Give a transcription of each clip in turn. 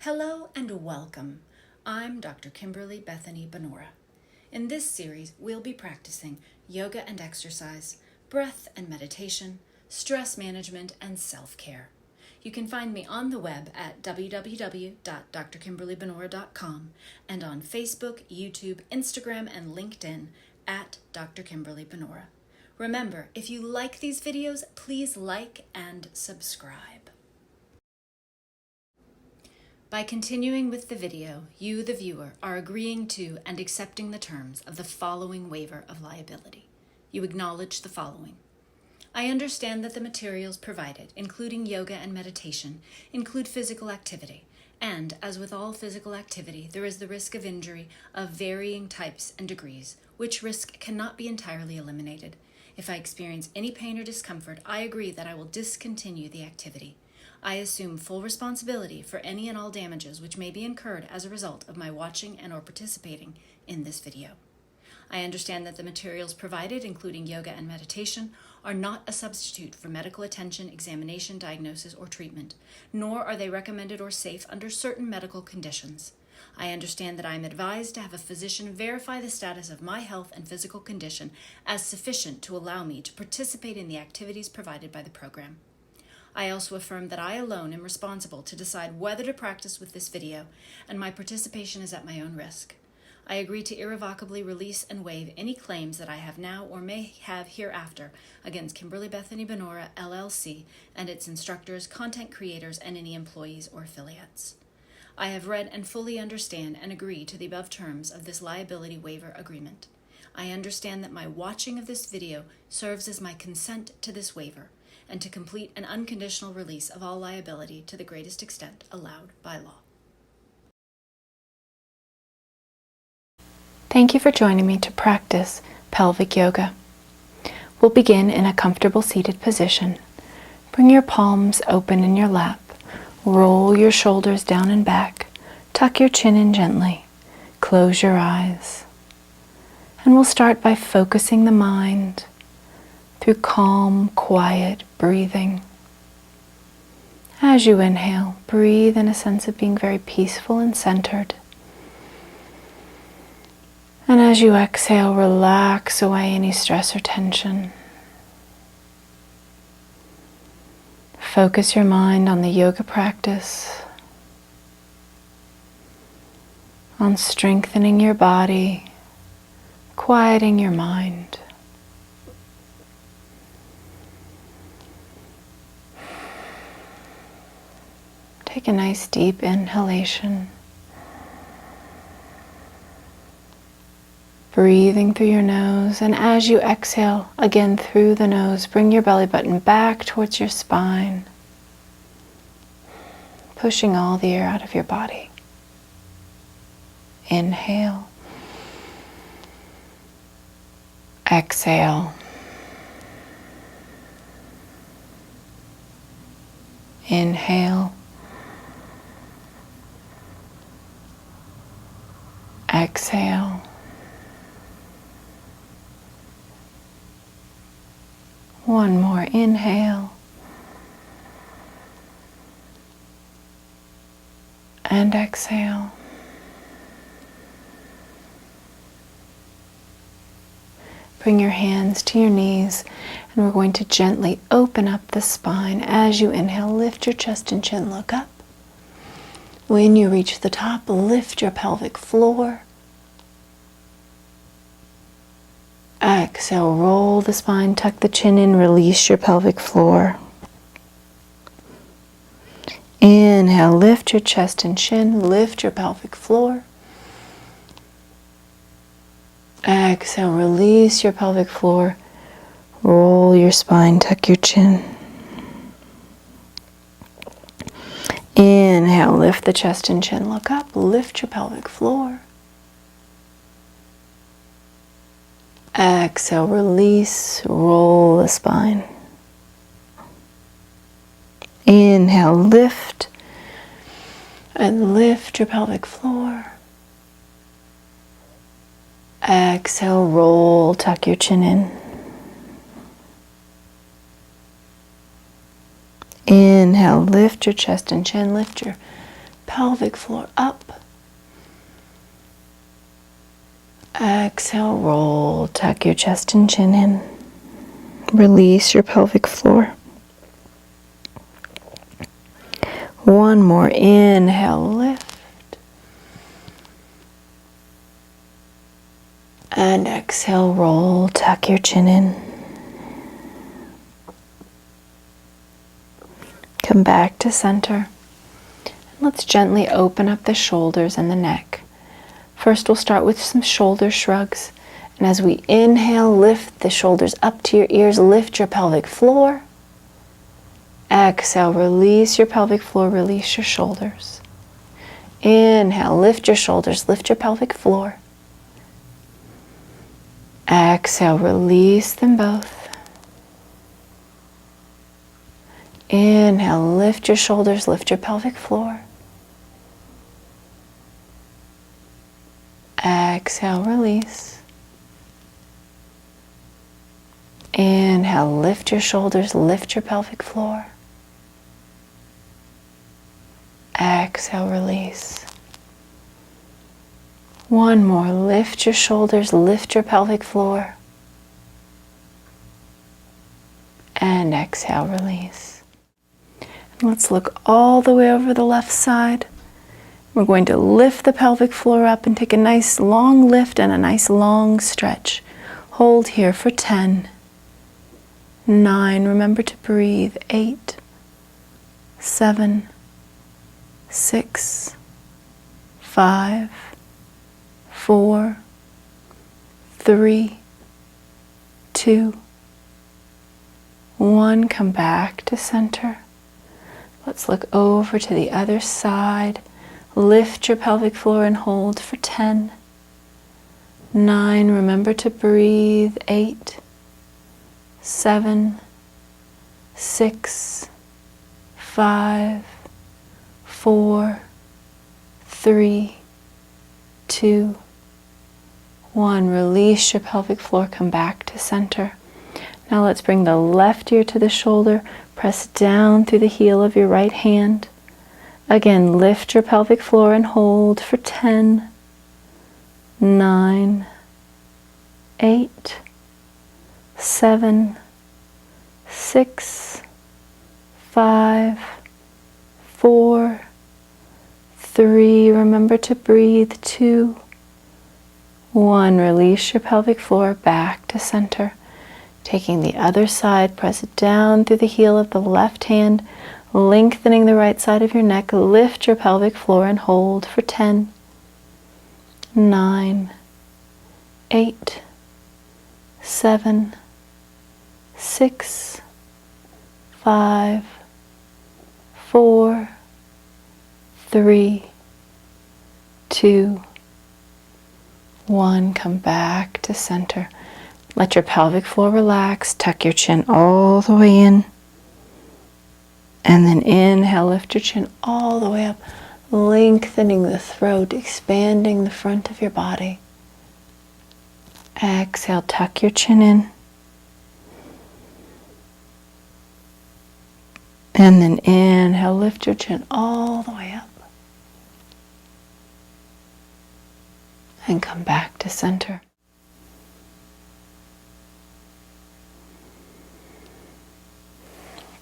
Hello and welcome. I'm Dr. Kimberlee Bethany Bonura. In this series, we'll be practicing yoga and exercise, breath and meditation, stress management, and self-care. You can find me on the web at www.drkimberleebonura.com and on Facebook, YouTube, Instagram, and LinkedIn at Dr. Kimberlee Bonura. Remember, if you like these videos, please like and subscribe. By continuing with the video, you, the viewer, are agreeing to and accepting the terms of the following waiver of liability. You acknowledge the following. I understand that the materials provided, including yoga and meditation, include physical activity, and, as with all physical activity, there is the risk of injury of varying types and degrees, which risk cannot be entirely eliminated. If I experience any pain or discomfort, I agree that I will discontinue the activity. I assume full responsibility for any and all damages which may be incurred as a result of my watching and/or participating in this video. I understand that the materials provided, including yoga and meditation, are not a substitute for medical attention, examination, diagnosis, or treatment, nor are they recommended or safe under certain medical conditions. I understand that I am advised to have a physician verify the status of my health and physical condition as sufficient to allow me to participate in the activities provided by the program. I also affirm that I alone am responsible to decide whether to practice with this video, and my participation is at my own risk. I agree to irrevocably release and waive any claims that I have now or may have hereafter against Kimberlee Bethany Bonura, LLC, and its instructors, content creators, and any employees or affiliates. I have read and fully understand and agree to the above terms of this liability waiver agreement. I understand that my watching of this video serves as my consent to this waiver, and to complete an unconditional release of all liability to the greatest extent allowed by law. Thank you for joining me to practice pelvic yoga. We'll begin in a comfortable seated position. Bring your palms open in your lap. Roll your shoulders down and back. Tuck your chin in gently. Close your eyes. And we'll start by focusing the mind through calm, quiet breathing. As you inhale, breathe in a sense of being very peaceful and centered. And as you exhale, relax away any stress or tension. Focus your mind on the yoga practice, on strengthening your body, quieting your mind. Take a nice deep inhalation. Breathing through your nose, and as you exhale, again through the nose, bring your belly button back towards your spine, pushing all the air out of your body. Inhale. Exhale. Inhale. Exhale. One more inhale. And exhale. Bring your hands to your knees, and we're going to gently open up the spine. As you inhale, lift your chest and chin, look up. When you reach the top, lift your pelvic floor. Exhale, roll the spine, tuck the chin in, release your pelvic floor. Inhale, lift your chest and chin, lift your pelvic floor. Exhale, release your pelvic floor, roll your spine, tuck your chin. Inhale, lift the chest and chin, look up, lift your pelvic floor. Exhale, release, roll the spine. Inhale, lift, and lift your pelvic floor. Exhale, roll, tuck your chin in. Inhale, lift your chest and chin, lift your pelvic floor up. Exhale, roll, tuck your chest and chin in. Release your pelvic floor. One more, inhale, lift. And exhale, roll, tuck your chin in. Come back to center. Let's gently open up the shoulders and the neck. First, we'll start with some shoulder shrugs. And as we inhale, lift the shoulders up to your ears, lift your pelvic floor. Exhale, release your pelvic floor, release your shoulders. Inhale, lift your shoulders, lift your pelvic floor. Exhale, release them both. Inhale, lift your shoulders, lift your pelvic floor. Exhale, release. Inhale, lift your shoulders, lift your pelvic floor. Exhale, release. One more, lift your shoulders, lift your pelvic floor. And exhale, release. And let's look all the way over the left side. We're going to lift the pelvic floor up and take a nice long lift and a nice long stretch. Hold here for 10, 9, remember to breathe, 8, 7, 6, 5, 4, 3, 2, 1. Come back to center. Let's look over to the other side. Lift your pelvic floor and hold for 10, 9, remember to breathe, 8, 7, 6, 5, 4, 3, 2, 1. Release your pelvic floor, come back to center. Now let's bring the left ear to the shoulder, press down through the heel of your right hand. Again, lift your pelvic floor and hold for 10, 9, 8, 7, 6, 5, 4, 3, remember to breathe, 2, 1. Release your pelvic floor, back to center. Taking the other side, press it down through the heel of the left hand, lengthening the right side of your neck. Lift your pelvic floor and hold for 10, 9, 8, 7, 6, 5, 4, 3, 2, 1. Come back to center. Let your pelvic floor relax. Tuck your chin all the way in. And then inhale, lift your chin all the way up, lengthening the throat, expanding the front of your body. Exhale, tuck your chin in. And then inhale, lift your chin all the way up. And come back to center.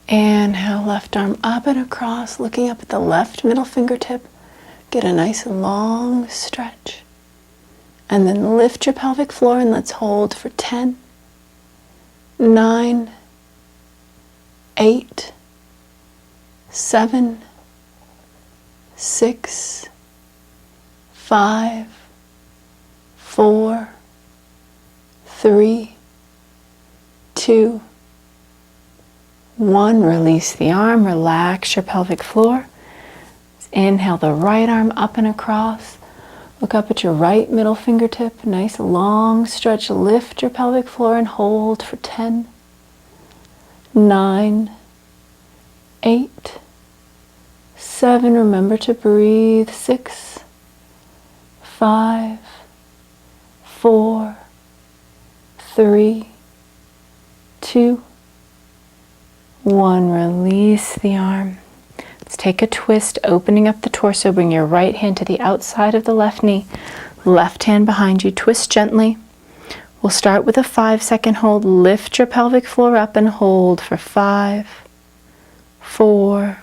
Inhale, left arm up and across, looking up at the left middle fingertip. Get a nice long stretch. And then lift your pelvic floor and let's hold for 10, 9, 8, 7, 6, 5, 4, 3, 2, 1. Release the arm, relax your pelvic floor. Inhale the right arm up and across. Look up at your right middle fingertip. Nice long stretch. Lift your pelvic floor and hold for 10, 9, 8, 7. Remember to breathe. 6, 5, 4, 3, 2, 1. Release the arm. Let's take a twist, opening up the torso. Bring your right hand to the outside of the left knee. Left hand behind you. Twist gently. We'll start with a 5-second hold. Lift your pelvic floor up and hold for 5, 4,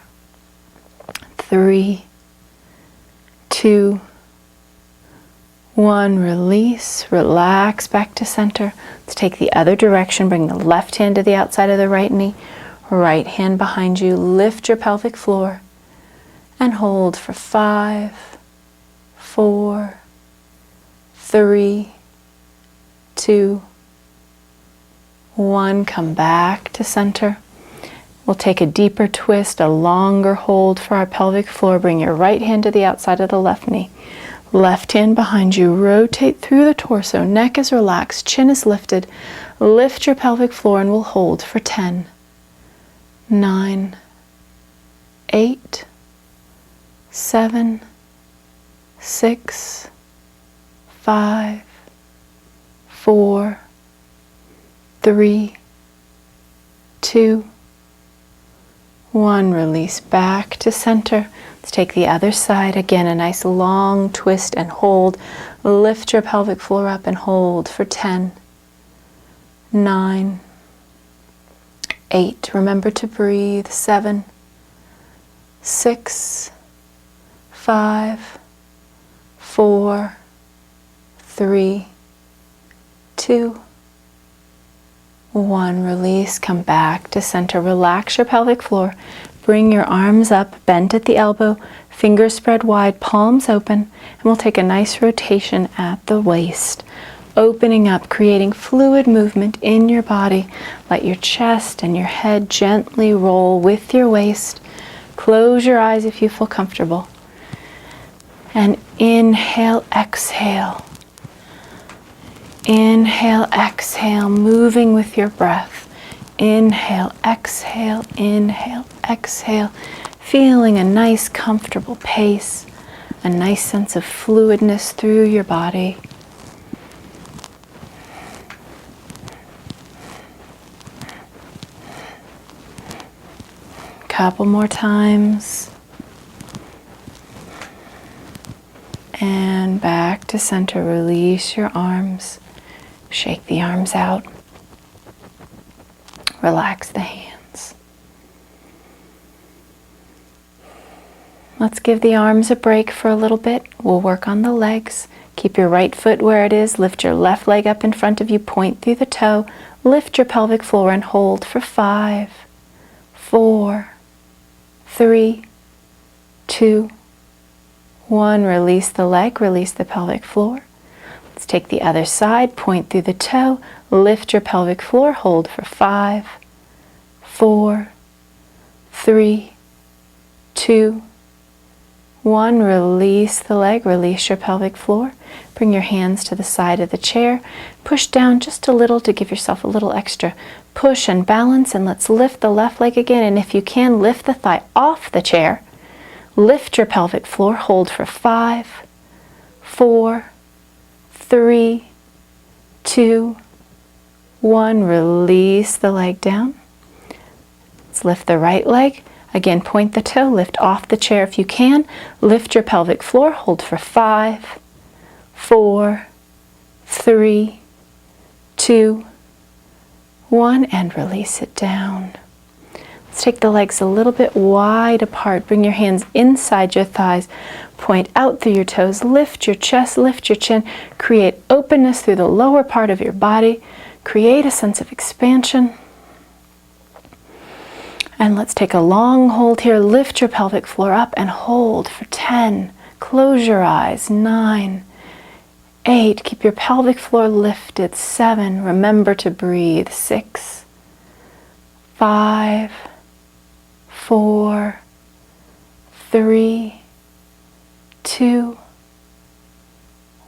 3, 2, 1. Release, relax back to center. Let's take the other direction. Bring the left hand to the outside of the right knee. Right hand behind you. Lift your pelvic floor and hold for 5, 4, 3, 2, 1. Come back to center. We'll take a deeper twist, a longer hold for our pelvic floor. Bring your right hand to the outside of the left knee. Left hand behind you. Rotate through the torso. Neck is relaxed. Chin is lifted. Lift your pelvic floor and we'll hold for 10, 9, 8, 7, 6, 5, 4, 3, 2, 1. Release back to center. Let's take the other side. Again, a nice long twist and hold. Lift your pelvic floor up and hold for 10, 9, 8. Remember to breathe. 7, 6, 5, 4, 3, 2, 1. Release. Come back to center. Relax your pelvic floor. Bring your arms up, bend at the elbow, fingers spread wide, palms open, and we'll take a nice rotation at the waist. Opening up, creating fluid movement in your body. Let your chest and your head gently roll with your waist. Close your eyes if you feel comfortable. And inhale, exhale. Inhale, exhale, moving with your breath. Inhale, exhale, inhale, exhale. Feeling a nice, comfortable pace, a nice sense of fluidness through your body. Couple more times. And back to center. Release your arms. Shake the arms out. Relax the hands. Let's give the arms a break for a little bit. We'll work on the legs. Keep your right foot where it is. Lift your left leg up in front of you. Point through the toe. Lift your pelvic floor and hold for 5, 4, 3, 2, 1. Release the leg. Release the pelvic floor. Let's take the other side. Point through the toe. Lift your pelvic floor. Hold for 5, 4, 3, 2, 1. Release the leg. Release your pelvic floor. Bring your hands to the side of the chair. Push down just a little to give yourself a little extra push and balance. And let's lift the left leg again. And if you can, lift the thigh off the chair. Lift your pelvic floor. Hold for 5, 4, 3, 2, 1. Release the leg down. Let's lift the right leg. Again, point the toe, lift off the chair if you can. Lift your pelvic floor, hold for 5, 4, 3, 2, 1, and release it down. Let's take the legs a little bit wide apart. Bring your hands inside your thighs. Point out through your toes. Lift your chest, lift your chin. Create openness through the lower part of your body. Create a sense of expansion. And let's take a long hold here. Lift your pelvic floor up and hold for 10. Close your eyes. 9, 8. Keep your pelvic floor lifted. 7. Remember to breathe. 6, 5, 4, 3, 2,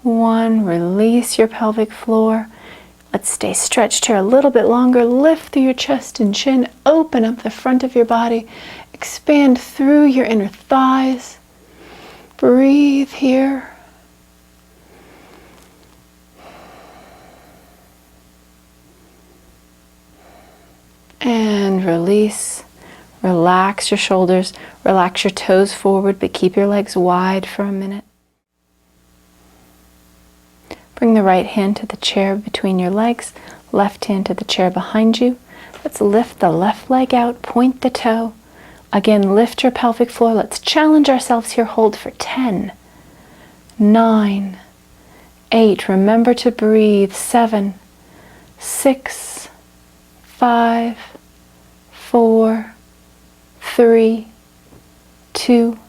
1. Release your pelvic floor. Let's stay stretched here a little bit longer. Lift through your chest and chin. Open up the front of your body. Expand through your inner thighs. Breathe here. And release. Relax your shoulders, relax your toes forward, but keep your legs wide for a minute. Bring the right hand to the chair between your legs, left hand to the chair behind you. Let's lift the left leg out, point the toe. Again, lift your pelvic floor. Let's challenge ourselves here. Hold for 10, 9, 8. Remember to breathe. 7, 6, 5, 4, 3, 2,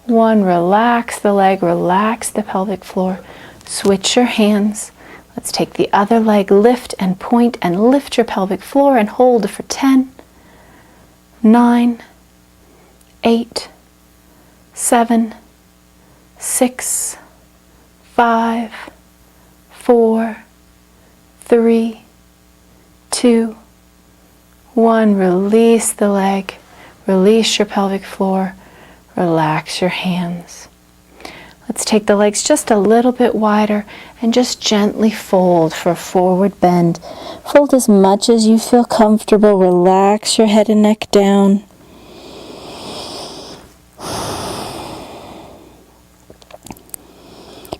1. Relax the leg, relax the pelvic floor. Switch your hands. Let's take the other leg, lift and point and lift your pelvic floor and hold for 10, 9, 8, 7, 6, 5, 4, 3, 2, 1. Release the leg, release your pelvic floor, relax your hands. Let's take the legs just a little bit wider and just gently fold for a forward bend. Fold as much as you feel comfortable. Relax your head and neck down.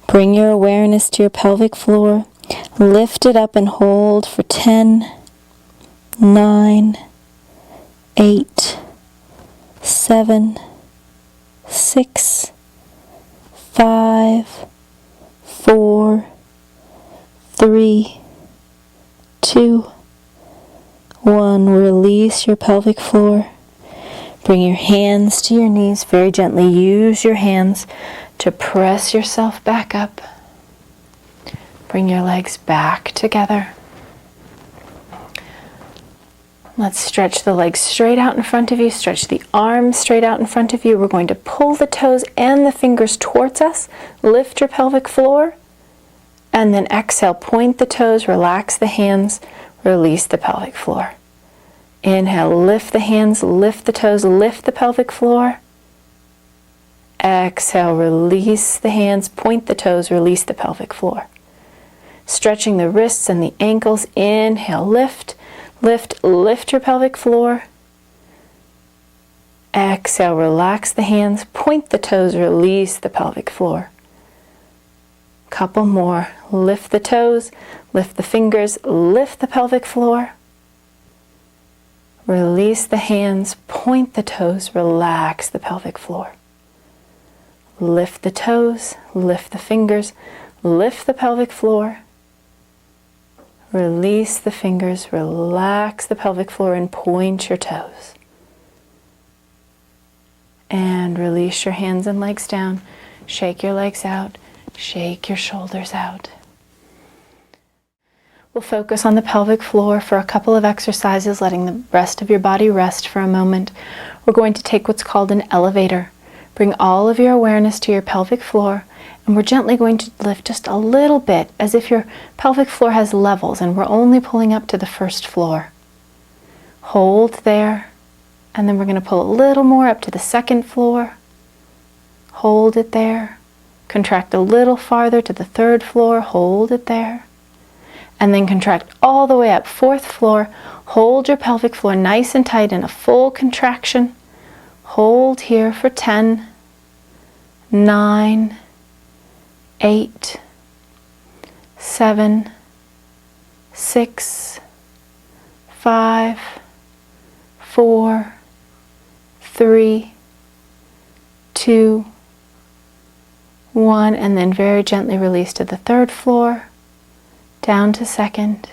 Bring your awareness to your pelvic floor. Lift it up and hold for 10, 9, 8, 7, 6, 5, 4, 3, 2, 1. Release your pelvic floor. Bring your hands to your knees very gently. Use your hands to press yourself back up. Bring your legs back together. Let's stretch the legs straight out in front of you. Stretch the arms straight out in front of you. We're going to pull the toes and the fingers towards us. Lift your pelvic floor. And then exhale, point the toes, relax the hands, release the pelvic floor. Inhale, lift the hands, lift the toes, lift the pelvic floor. Exhale, release the hands, point the toes, release the pelvic floor. Stretching the wrists and the ankles. Inhale, lift. Lift, lift your pelvic floor. Exhale, relax the hands, point the toes, release the pelvic floor. Couple more. Lift the toes, lift the fingers, lift the pelvic floor. Release the hands, point the toes, relax the pelvic floor. Lift the toes, lift the fingers, lift the pelvic floor. Release the fingers, relax the pelvic floor and point your toes. And release your hands and legs down. Shake your legs out. Shake your shoulders out. We'll focus on the pelvic floor for a couple of exercises, letting the rest of your body rest for a moment. We're going to take what's called an elevator. Bring all of your awareness to your pelvic floor. And we're gently going to lift just a little bit, as if your pelvic floor has levels and we're only pulling up to the first floor. Hold there, and then we're going to pull a little more up to the second floor. Hold it there. Contract a little farther to the third floor. Hold it there. And then contract all the way up, fourth floor. Hold your pelvic floor nice and tight in a full contraction. Hold here for 10, 9, 8, 7, 6, 5, 4, 3, 2, 1, and then very gently release to the third floor, down to second,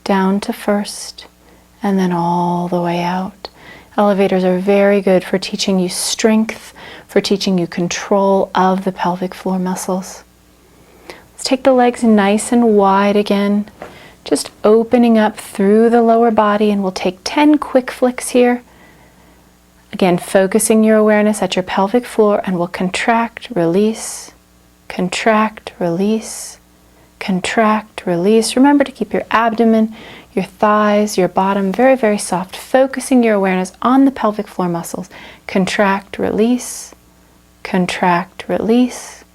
down to first, and then all the way out. Elevators are very good for teaching you strength, for teaching you control of the pelvic floor muscles. Let's take the legs nice and wide again, just opening up through the lower body, and we'll take 10 quick flicks here. Again, focusing your awareness at your pelvic floor, and we'll contract, release, contract, release, contract, release. Remember to keep your abdomen, your thighs, your bottom very, very soft, focusing your awareness on the pelvic floor muscles. Contract, release, contract, release,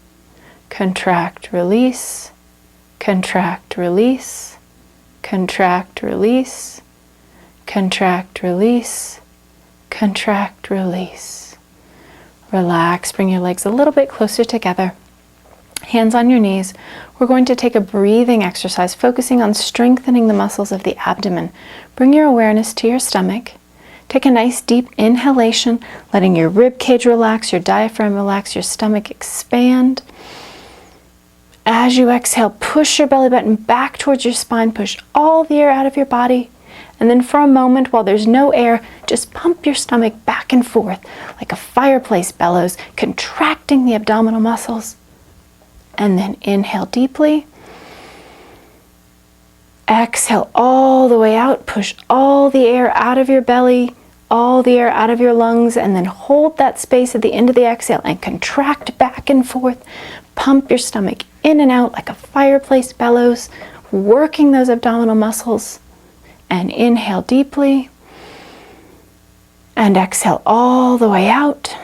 contract, release, contract, release, contract, release, contract, release, contract, release. Relax, bring your legs a little bit closer together. Hands on your knees. We're going to take a breathing exercise, focusing on strengthening the muscles of the abdomen. Bring your awareness to your stomach. Take a nice deep inhalation, letting your rib cage relax, your diaphragm relax, your stomach expand. As you exhale, push your belly button back towards your spine, push all the air out of your body. And then for a moment, while there's no air, just pump your stomach back and forth like a fireplace bellows, contracting the abdominal muscles. And then inhale deeply. Exhale all the way out. Push all the air out of your belly, all the air out of your lungs, and then hold that space at the end of the exhale and contract back and forth. Pump your stomach in and out like a fireplace bellows, working those abdominal muscles. And inhale deeply. And exhale all the way out.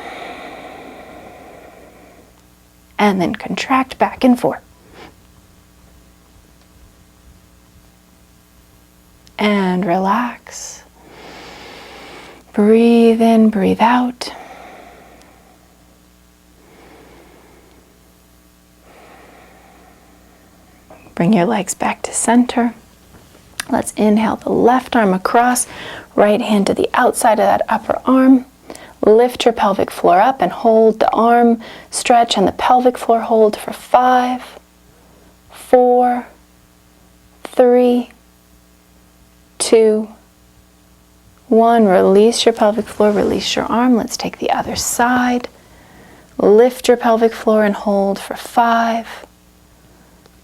And then contract back and forth. And relax. Breathe in, breathe out. Bring your legs back to center. Let's inhale the left arm across, right hand to the outside of that upper arm. Lift your pelvic floor up and hold the arm stretch and the pelvic floor hold for 5, 4, 3, 2, 1. Release your pelvic floor, release your arm. Let's take the other side. Lift your pelvic floor and hold for 5,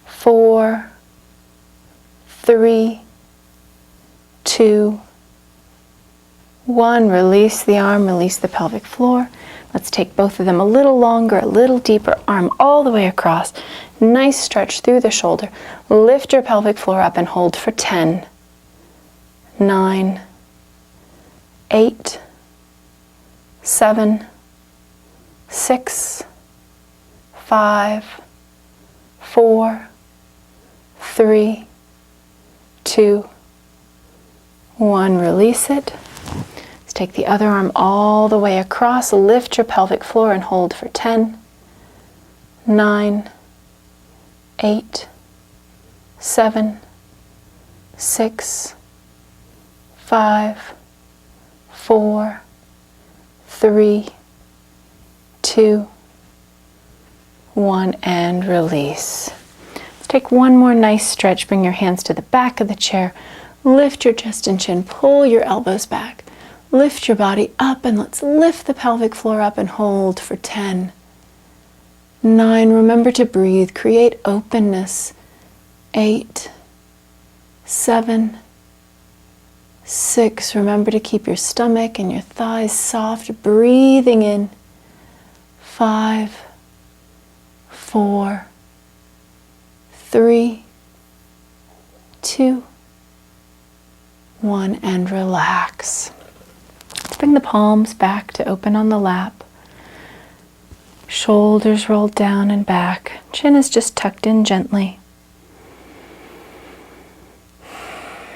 4, 3, 2, 1. Release the arm, release the pelvic floor. Let's take both of them a little longer, a little deeper. Arm all the way across. Nice stretch through the shoulder. Lift your pelvic floor up and hold for 10, 9, 8, 7, 6, 5, 4, 3, 2, 1. Release it. Let's take the other arm all the way across. Lift your pelvic floor and hold for 10, 9, 8, 7, 6, 5, 4, 3, 2, 1, and release. Let's take one more nice stretch. Bring your hands to the back of the chair. Lift your chest and chin. Pull your elbows back. Lift your body up, and let's lift the pelvic floor up and hold for 10, 9. Remember to breathe. Create openness. 8, 7, 6. Remember to keep your stomach and your thighs soft. Breathing in. 5, 4, 3, 2, 1, and relax. Let's bring the palms back to open on the lap. Shoulders rolled down and back. Chin is just tucked in gently.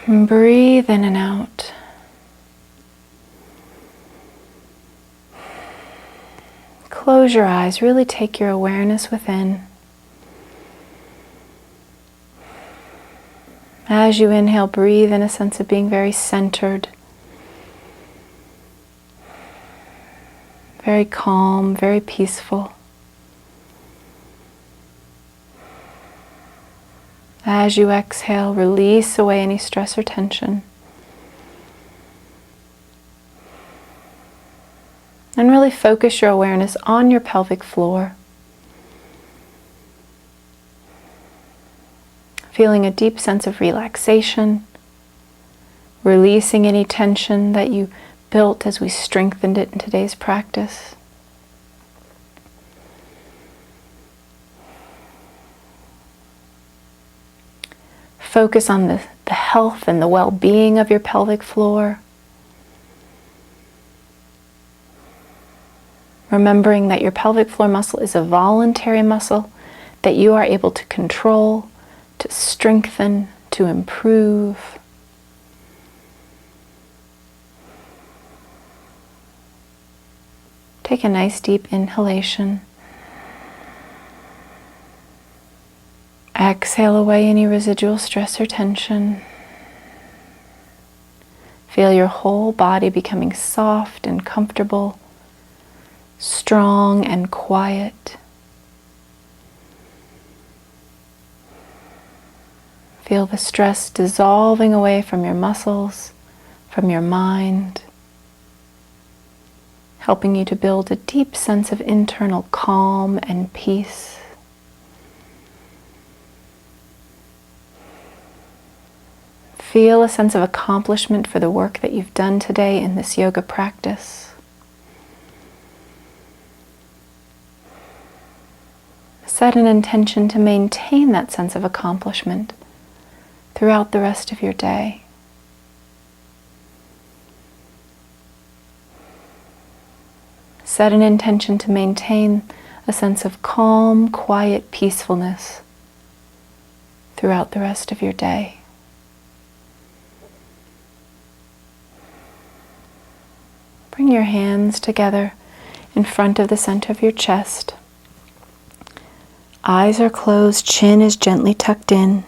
And breathe in and out. Close your eyes. Really take your awareness within. As you inhale, breathe in a sense of being very centered, very calm, very peaceful. As you exhale, release away any stress or tension. And really focus your awareness on your pelvic floor. Feeling a deep sense of relaxation, releasing any tension that you built as we strengthened it in today's practice. Focus on the health and the well-being of your pelvic floor. Remembering that your pelvic floor muscle is a voluntary muscle that you are able to control, to strengthen, to improve. Take a nice deep inhalation. Exhale away any residual stress or tension. Feel your whole body becoming soft and comfortable, strong and quiet. Feel the stress dissolving away from your muscles, from your mind, helping you to build a deep sense of internal calm and peace. Feel a sense of accomplishment for the work that you've done today in this yoga practice. Set an intention to maintain that sense of accomplishment throughout the rest of your day. Set an intention to maintain a sense of calm, quiet peacefulness throughout the rest of your day. Bring your hands together in front of the center of your chest. Eyes are closed, chin is gently tucked in.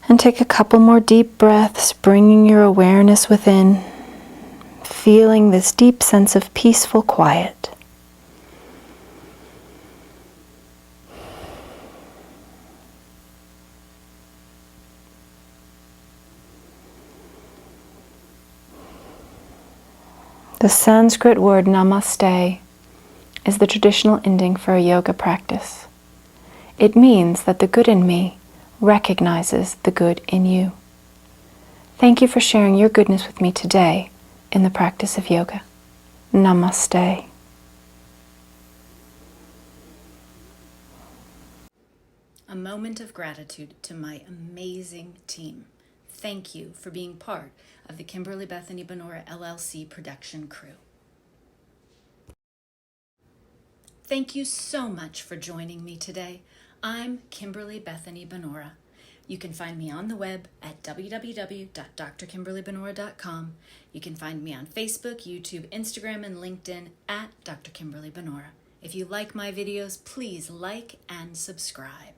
And take a couple more deep breaths, bringing your awareness within, feeling this deep sense of peaceful quiet. The Sanskrit word namaste is the traditional ending for a yoga practice. It means that the good in me recognizes the good in you. Thank you for sharing your goodness with me today in the practice of yoga. Namaste. A moment of gratitude to my amazing team. Thank you for being part of the Kimberlee Bethany Bonura LLC production crew. Thank you so much for joining me today. I'm Kimberlee Bethany Bonura. You can find me on the web at www.drkimberleebonura.com. You can find me on Facebook, YouTube, Instagram, and LinkedIn at Dr. Kimberlee Bonura. If you like my videos, please like and subscribe.